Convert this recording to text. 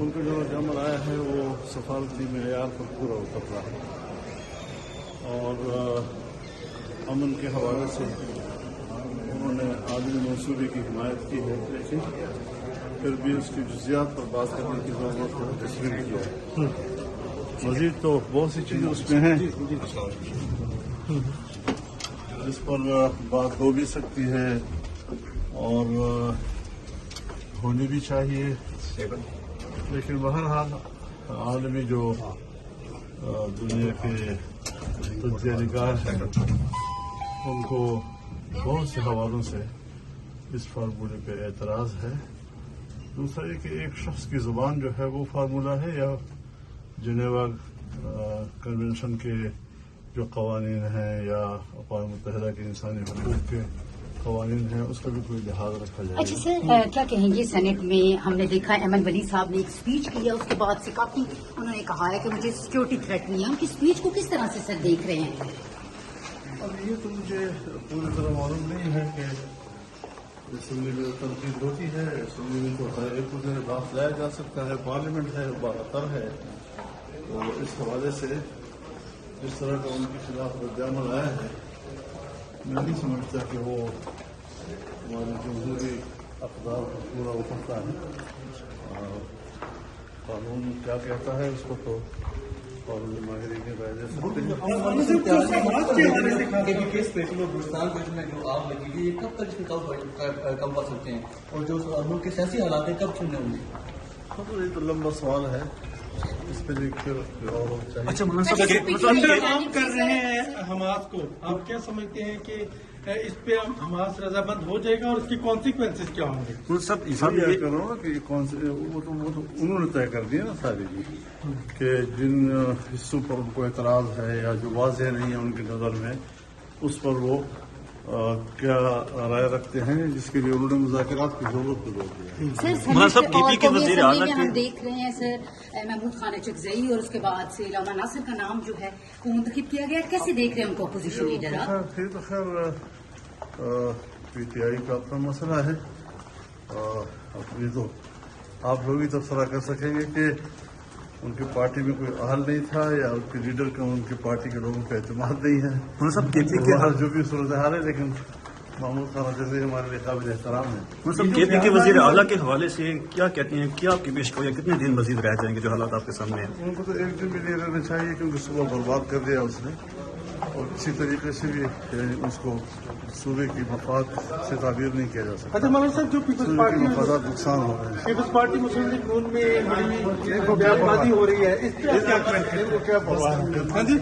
उनका जो अमल आया है वो सफारती मेयार पर पूरा उतरता है और अमन के हवाले से उन्होंने आदमी मंसूबे की हिमायत की है, लेकिन फिर भी उसकी जुजियात पर बात करने की जरूरत को तस्लीम किया है। मजीद तो बहुत सी चीज़ें उसमें हैं जिस पर बात हो भी सकती है और होनी भी चाहिए, लेकिन बहरहाल आलमी जो दुनिया के तज्ज़िया निगार हैं उनको बहुत से हवालों से इस फार्मूले पे एतराज़ है। दूसरा ये कि एक शख्स की ज़ुबान जो है वो फार्मूला है या जिनेवा कन्वेंशन के जो कवानीन हैं या अक़वाम मुत्तहिदा के इंसानी हकूक़ के कवानीन हैं उसका भी कोई लिहाज रखा जाए। अच्छा सर, क्या कहेंगे सेनेट में हमने देखा एमन वली साहब ने एक स्पीच की है, उसके बाद से काफ़ी उन्होंने कहा है कि मुझे सिक्योरिटी थ्रेट नहीं है। उनकी स्पीच को किस तरह से सर देख रहे हैं? अब ये तो मुझे पूरी तरह मालूम नहीं है कि असम्बली में तनकीद होती है। असम्बली में तो हर एक को बात लाया जा सकता है, पार्लियामेंट है, बारतर है। तो इस हवाले से जिस तरह का उनके खिलाफ रद्द-ए-अमल आया है, मैं नहीं समझता कि वो हमारे जमहूरी अक़दार को पूरा उतरता है। कानून क्या कहता है उसको तो कानूनी माहिरीन की राय दे सकते हैं। जो आग लगी थी ये कब तक इसमें कम कर सकते हैं और जो मुल्क के सियासी हालात हैं कब सुनने होंगे? ये तो लंबा सवाल है, इस पर फिर और चाहिए। अच्छा, आप कर रहे हैं हमास को, आप क्या समझते हैं कि इस पे हमास रजामंद हो जाएगा और उसके कॉन्सिक्वेंसेस क्या होंगे? सब ये कर रहा हूँ कि कौन से वो तो उन्होंने तय कर दिया ना सारी जी कि जिन हिस्सों पर उनको एतराज़ है या जो वाज़ेह नहीं है उनकी नज़र में, उस पर वो क्या राय रखते हैं, जिसके लिए उन्होंने मुज़ाकरात की जरूरत को जोड़ दिया। सर कौमी असम्बली में हम देख रहे हैं सर महमूद खान अचकज़ई और उसके बाद से इलामा नासिर का नाम जो है वो मुंतखब किया गया। कैसे देख रहे हैं उनको अपोजिशन लीडर आप? फिर तो खैर PTI का अपना मसला है। ये तो आप लोग ही तबसरा कर सकेंगे कि उनकी पार्टी में कोई अहल नहीं था या उनके लीडर का उनकी पार्टी के लोगों का एतमाद नहीं है। सब केपी के जो भी सूरत हाल है, लेकिन महमूद खान जैसे हमारे लिए काबिल एहतराम है। केपी के वज़ीर आला के हवाले से क्या कहते हैं, क्या आपकी पेश या कितने दिन मजीद रह जाएंगे जो हालात आपके सामने हैं? उनको तो एक दिन भी नहीं रहना चाहिए क्योंकि सुबह बर्बाद कर दिया उसने और किसी तरीके से भी उसको सूबे की मफाद से ताबीर नहीं किया जा सकता। अच्छा मौलाना साहब, जो पीपल्स पार्टी मफादात नुकसान हो रहे हैं। पीपल्स पार्टी मुस्लिम लीग नून में बड़ी बयानबाजी हो रही है, इस पर क्या कमेंट है? क्या परवाह है? हाँ जी